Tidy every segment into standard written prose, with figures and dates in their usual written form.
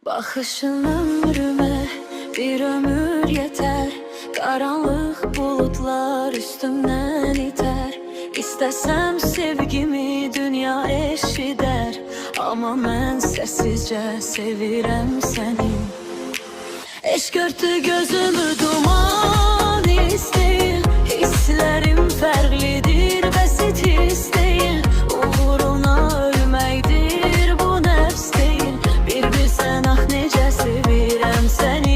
Baxışın ömrümə bir ömür yeter, qaranlıq bulutlar üstümdən itər. İstəsəm sevgimi dünya eşidər, amma mən səssizcə sevirəm səni. Eşq örtü gözümü duman istəyir, hisslərim fərqlidir, bəsit hiss deyil. Uğruna ölməkdir bu nəfs deyil, bir bilsən ah necə sevirəm səni.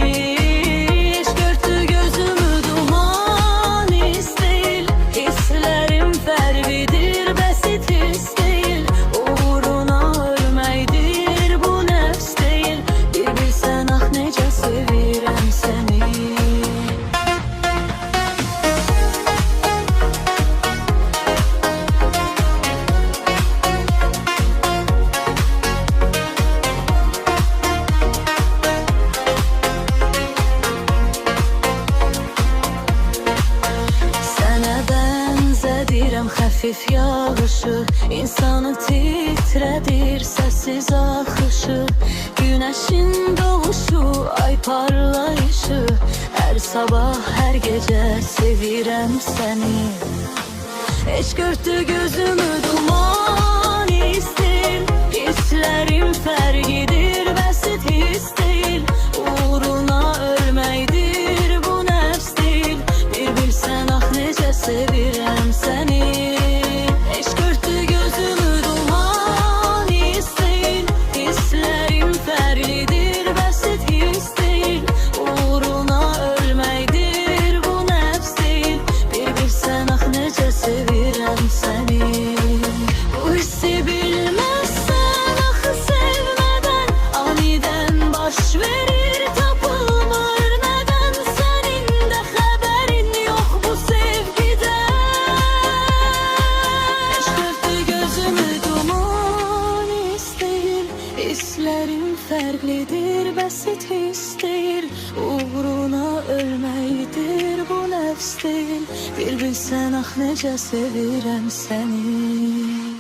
Eşq örtü gözümü duman istəyir, hisslərim fərqlidir, bəsit hiss deyil. Uğruna ölməkdir bu nəfs deyil, bir bilsən ah necə sevirəm səni. Xəfif yağışı insanı titrədir, səssiz axışı. Günəşin doğuşu, ay parlayışı, hər sabah, hər gecə sevirəm səni. Eşq örtü gözümü duman istəyir, hisslərim fərqlidir, bəsit hiss deyil. Uğruna ölməkdir bu nəfs deyil, bir bilsən ah necə sevirəm səni. Sevirəm səni. Bu hissi bilməzsən axı sevmədən, anidən baş verir, tapılmır nədən. Sənin də xəbərin yox bu sevgidən. Eşq örtü gözümü duman istəyir, hisslərim fərqlidir, bəsit hiss deyil. Uğruna ölməkdir bu nəfs deyil, bir bilsən ah necə sevirəm səni.